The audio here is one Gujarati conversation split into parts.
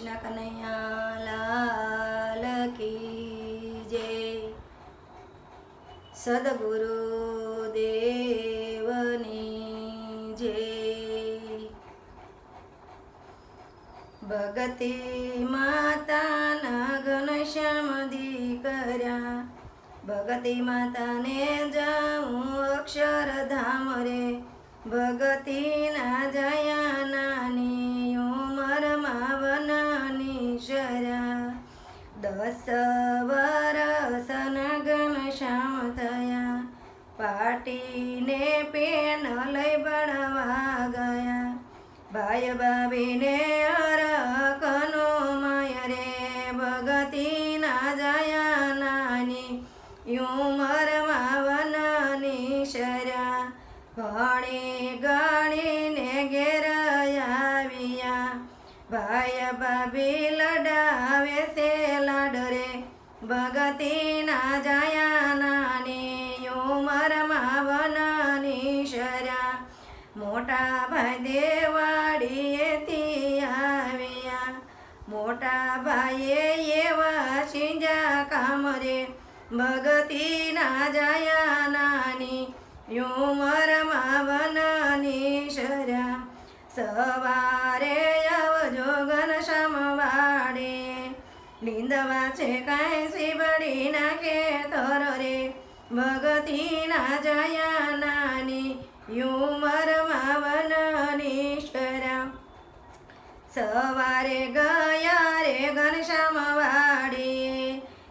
કનૈયા લાલ કી જય। સદગુરુ દેવની જય। ભગતી માતાના ઘનશ્યામ દીકરા, ભગતી માતાને જાઉં અક્ષરધામ રે। ભગતીના જયા નાની ઉંમરમાં વનની શરા, 10 વરસના ઘનશ્યામ થયા। પાટીને પેન લઈ ભણવા ગયા, ભાઈ ભાભીને અરકનો મય રે। ભગતીના જયા નાની ઉંમરમાં વનની શરા, ભણી ગણીને ઘેર આવ્યા। ભાઈ ભાભી લડાવે છે લાડ રે, ભગતીના જયા નાની ઉંમરમાં વનની શરા। મોટા ભાઈ દેવાડીએથી આવ્યા, મોટા ભાઈએ એવા સિંજા કામ રે। ભગતીના જયા નાની ઉંમરમાં વનની શરા, સવારે આવજો ઘનશ્યામ વાડે। નીંદવા છે કાંઈ સીબડીના ખેતર રે, ભગતીના જયા નાની ઉંમરમાં વનની શરા। સવારે ગયા રે ઘનશ્યામ વાડે,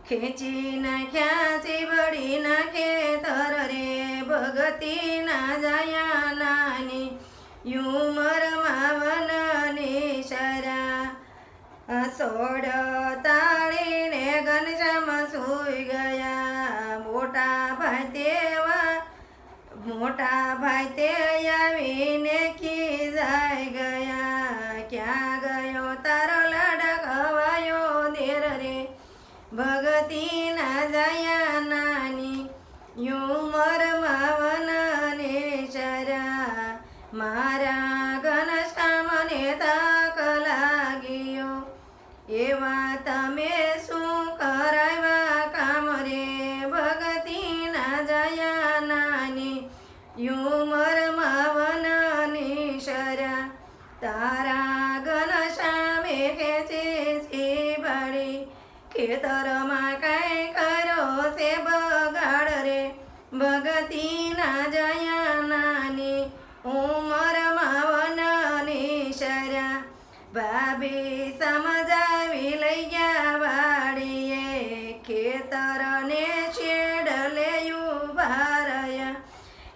ખેંચી નાખ્યા સીબડીના ખેતર રે। ભગતીના જયા નાની ઉંમરમાં વનની શરા, 16 તાળીને ઘનશ્યામ સૂઈ ગયા। મોટા ભાઈ તે આવીને ખીજાઈ ગયા, ક્યાં ગયો તારો લડકવાયો દેર રે। ભગતીના જયા નાની ઉંમરમાં વનની શરા, મારા ઘનશ્યામને તાક લાગ્યો, એવા તમે શું કરાવ્યા કામ રે। ભગતીના જયા નાની ઉંમરમાં વનની શરા, તારા ઘનશ્યામે ખેંચી સીબડી, ખેતરમાં કાંઈ કરો છે બગાડ રે। ભગતીના જયા નાની ઉંમરમાં વનની શરા, ભાભી સમજાવી લઈ ગયા વાડીએ, ખેતરને છેડલે ઉભા રહ્યા।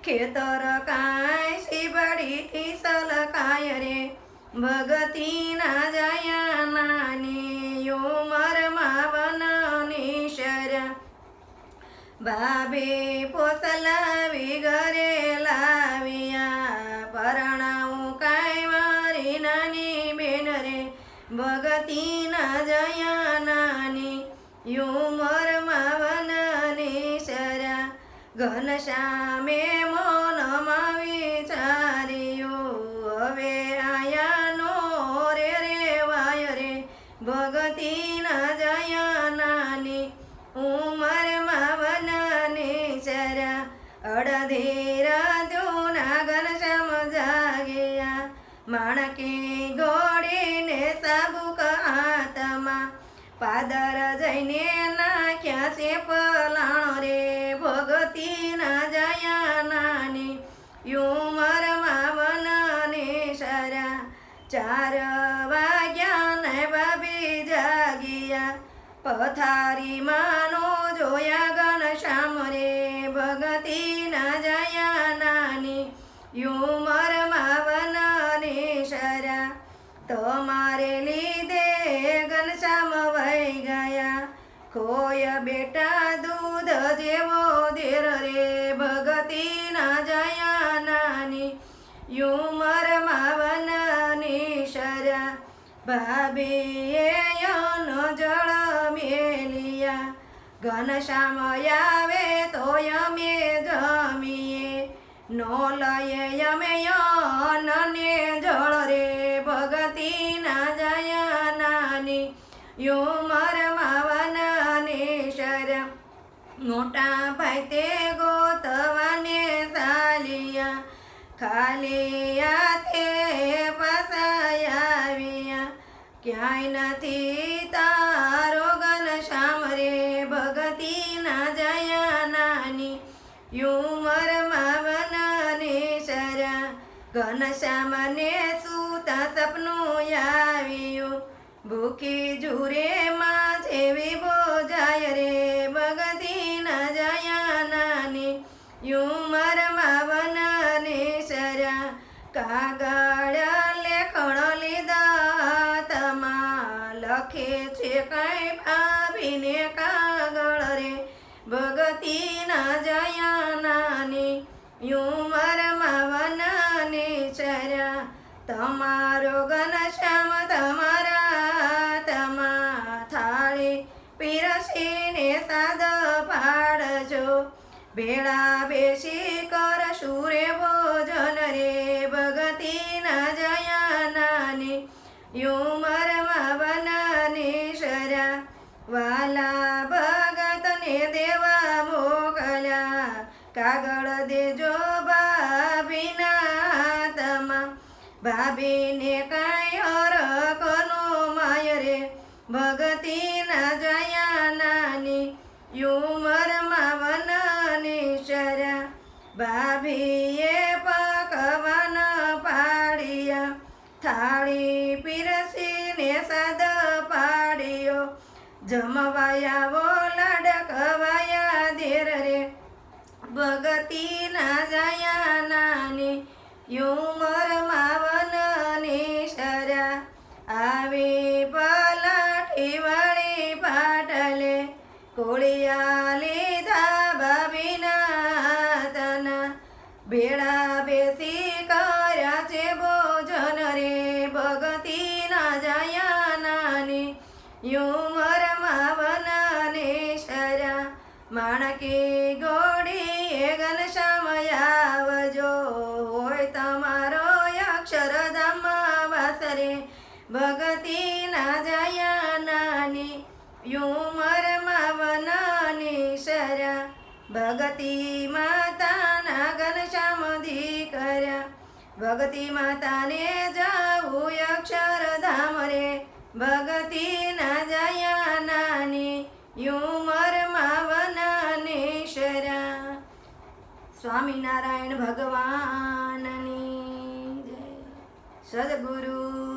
ખેતર કાંઈ સીબડીથી સલકાય રે, ભગતીના જયા નાની ઉંમરમાં વનની શરા। ભાભી પોસલાવી ઘરે લાવ્યા, પરણાવું કાંઈ મારી નાની બેન રે। ભગતીના જયા નાની ઉંમરમાં વનની શરા, ઘનશ્યામે મનમાં વિચાર્યું, હવે આયા નો રેવાય રે। ભગતીના જયા નાની ઉંમરમાં વનની શરા, અડધી રાતના ઘનશ્યામ જાગ્યા। માણકી ઘોડીને સાબુક હાથમાં, પાદર જઈને નાખ્યા છે પલાણો રે। ભગતીના જયા નાની ઉંમરમાં વનની શરા, 4 વાગ્યા ને ભાભી જાગ્યા, પથારીમાંનો જોયા ઘનશ્યામ રે। ભગતીના જયા નાની ઉંમરમાં વનની શરા, તમારે લીધે ઘનશ્યામ વહી ગયા, ખોય બેટા દૂધ જેવો દેર રે। ભગતીના જયા નાની ઉંમરમાં વનની શરા, ભાભીએ જળ મેલિયા, ઘનશ્યામ આવે તો અમે જમીએ, નો લઈએ અમે અન્નને જળ રે। ભગતીના જયા નાની યુમરમાં વનનેશ્વર મોટા ભાઈ તે ગોતવાને ચાલ્યા ખાલી હાથે પાછા આવ્યા ક્યાંય નથી તારો ઘનશ્યામ રે ભગતી ના જયા નાની યુમરમાં વનનેશ્વર ઘનશ્યામને સૂતા સપનું આવ્યું ભૂખી જુરે માં જેવી બોજાય રે ભગતી ના જયા નાની યુમરમાં વનનેશ્વર કાગળ લેખણ લીધા તમા લખે છે કઈ ભાવીને કાગળ રે ભગતી ના જયા નાની યુમરમાં વનનેશ્વર તમારો ઘનશ્યામ તમારા થાળી પીરસીને સાદ પાડજો ભેળા બેસી કરશું રે ભોજન રે ભગતી ના જયા નાની યુમરમાં વનનેશ્વર વાલા ભગતને દેવા મોકલ્યા કાગળ દેજો ભાભીના તમા ભાભીને કાંઈ હરકનો માય રે ભગતી ના જયા નાની યુમરમાં વનનેશ્વર ભાભીએ પકવાન પાડ્યા થાળી પીરસીને સાદ પાડ્યો જમવાયા વો લડકવાયા ધીર રે ભગતી ના જયા નાની યુમરમાં વનનેશ્વર આવી પલાઠી વાળી પાટલે કોળિયા લીધા ભાભીના તના ભેળા બેસી કર્યા છે ભોજન રે ભગતી ના જયા નાની યુમરમાં વનનેશ્વર માણકી ગોળી ઘનશ્યામ આવજો હોય તમારો અક્ષરધામ વાસ રે ભગતી ના જયા નાની યુમરમાં વનનેશ્વર ભગતી માતાના ઘનશ્યામ દીકર્યા ભગતી માતાને જાવું અક્ષરધામ રે ભગતી ના જયા નાની યુમરમાં વનનેશ્વર સ્વામિનારાયણ ભગવાનની જય સદગુરુ